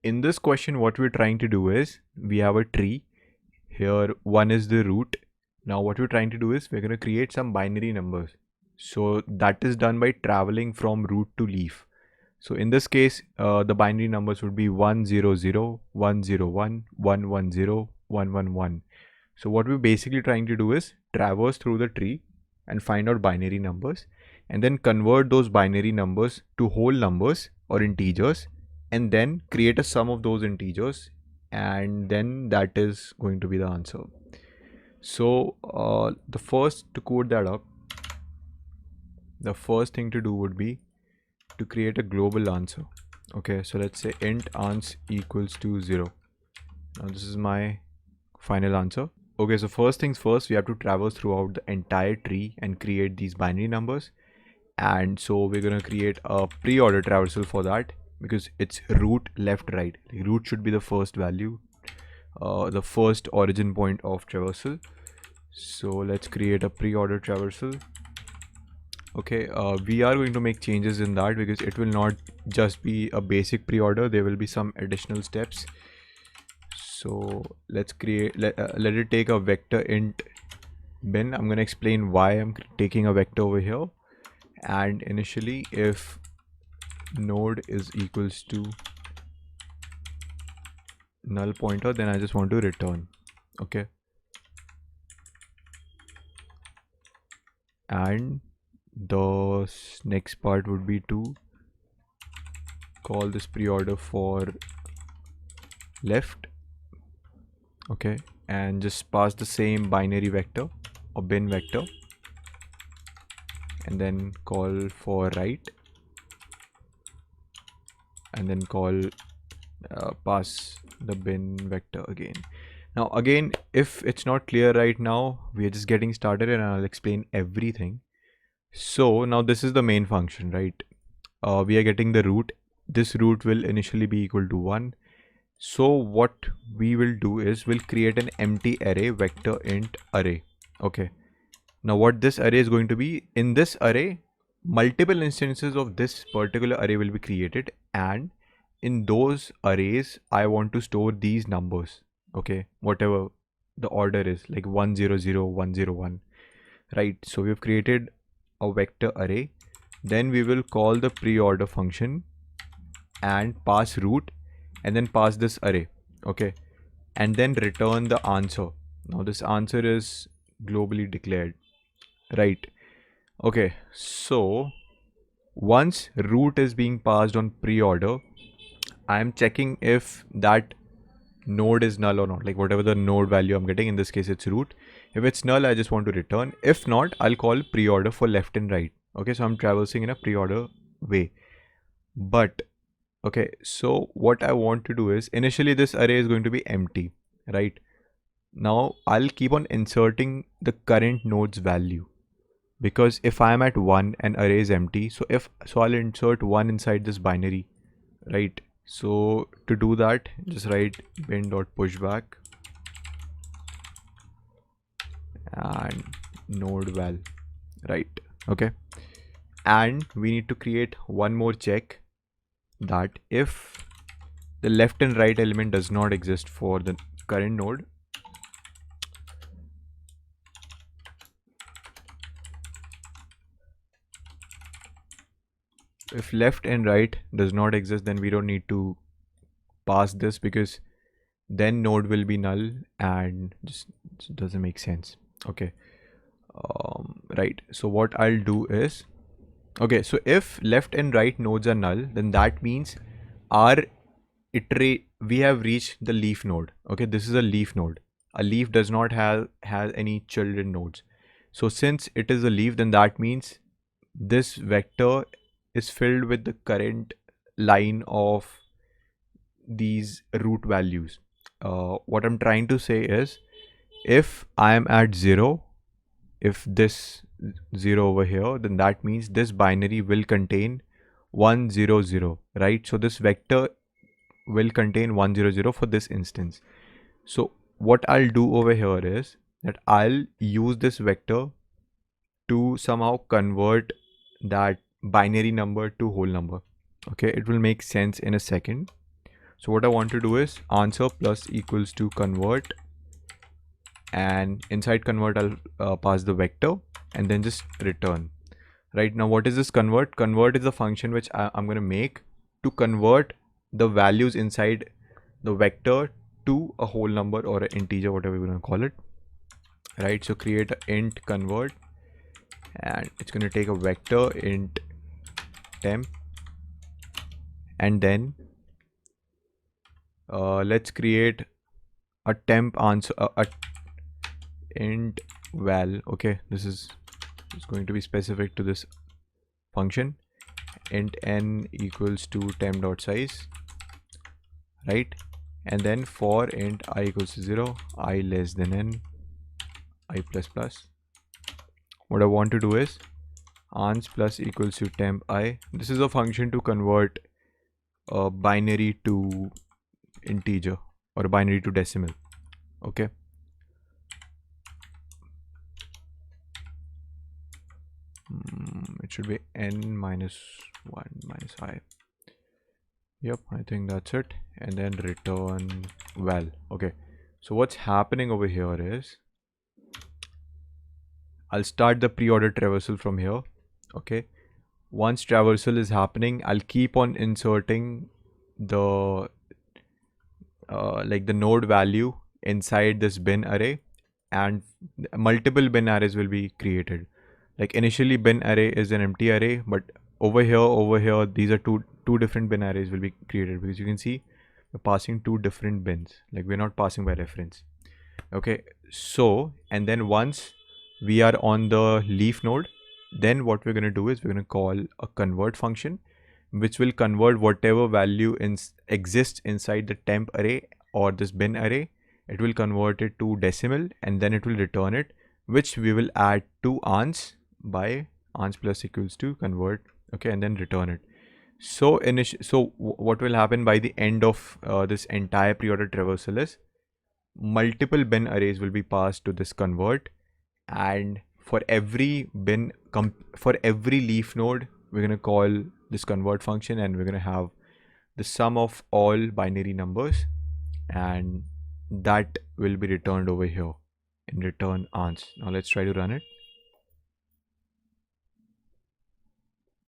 in this question, what we're trying to do is we have a tree. Here, 1 is the root. Now, what we're trying to do is we're going to create some binary numbers. So that is done by traveling from root to leaf. So in this case, the binary numbers would be 100, 101, 110, 111. So what we're basically trying to do is traverse through the tree and find out binary numbers and then convert those binary numbers to whole numbers or integers and then create a sum of those integers, and then that is going to be the answer. So the first to code that up, the first thing to do would be to create a global answer. Okay, so let's say int ans equals to 0. Now this is my final answer. Okay, so first things first, we have to traverse throughout the entire tree and create these binary numbers. And so we're going to create a pre-order traversal for that, because it's root left right. Root should be the first value, the first origin point of traversal. So let's create a pre-order traversal. Okay, we are going to make changes in that because it will not just be a basic pre-order, there will be some additional steps. So let's create, let it take a vector int bin. I'm going to explain why I'm taking a vector over here. And initially, if node is equals to null pointer, then I just want to return. Okay, and the next part would be to call this pre-order for left. Okay, and just pass the same binary vector or bin vector, and then call for right, and then call pass the bin vector again. Now again, if it's not clear right now, we are just getting started and I'll explain everything. So now this is the main function, right? We are getting the root. This root will initially be equal to 1. So what we will do is we'll create an empty array, vector int array. Okay, now what this array is going to be, in this array multiple instances of this particular array will be created, and in those arrays I want to store these numbers. Okay, whatever the order is, like 100, 101, right? So we've created a vector array, then we will call the pre-order function and pass root and then pass this array. Okay, and then return the answer. Now this answer is globally declared, right? Okay, so once root is being passed on pre-order, I am checking if that node is null or not, like whatever the node value I'm getting, in this case it's root. If it's null, I just want to return. If not, I'll call pre-order for left and right. Okay, so I'm traversing in a pre-order way. But okay, so what I want to do is, initially this array is going to be empty, right? Now I'll keep on inserting the current node's value, because if I'm at 1 and array is empty, so I'll insert 1 inside this binary, right? So to do that, just write bin.pushback and node val, right? Okay, and we need to create one more check, that if the left and right element does not exist for the current node, if left and right does not exist, then we don't need to pass this, because then node will be null and just doesn't make sense. Okay, right, so what I'll do is, okay, so if left and right nodes are null, then that means our we have reached the leaf node. Okay, this is a leaf node. A leaf does not have any children nodes. So since it is a leaf, then that means this vector is filled with the current line of these root values. What I'm trying to say is, if I am at 0, if this 0 over here, then that means this binary will contain 100, right? So this vector will contain 100 for this instance. So what I'll do over here is that I'll use this vector to somehow convert that binary number to whole number. Okay, it will make sense in a second. So what I want to do is answer plus equals to convert, and inside convert I'll pass the vector and then just return. Right now, what is this convert? Convert is a function which I'm going to make to convert the values inside the vector to a whole number or an integer, whatever we're going to call it. Right, so create an int convert, and it's going to take a vector int temp, and then let's create a temp answer, a int val. Okay, this is going to be specific to this function. Int n equals to temp dot size, right? And then for int I equals to 0, I less than n, I plus plus. What I want to do is ans plus equals to temp I. This is a function to convert a binary to integer or a binary to decimal. Okay. It should be n minus 1 minus I. Yep, I think that's it. And then return val. Okay, so what's happening over here is I'll start the pre-order traversal from here. Okay, once traversal is happening, I'll keep on inserting the like the node value inside this bin array, and multiple bin arrays will be created. Like initially bin array is an empty array, but over here these are two different bin arrays will be created, because you can see we're passing two different bins, like we're not passing by reference. Okay, so and then once we are on the leaf node, then what we're going to do is we're going to call a convert function, which will convert whatever value exists inside the temp array or this bin array. It will convert it to decimal, and then it will return it, which we will add to ans by ans plus equals to convert. Okay, and then return it. So what will happen by the end of this entire pre-order traversal is multiple bin arrays will be passed to this convert, and for every for every leaf node we're going to call this convert function, and we're going to have the sum of all binary numbers, and that will be returned over here in return ans. Now let's try to run it.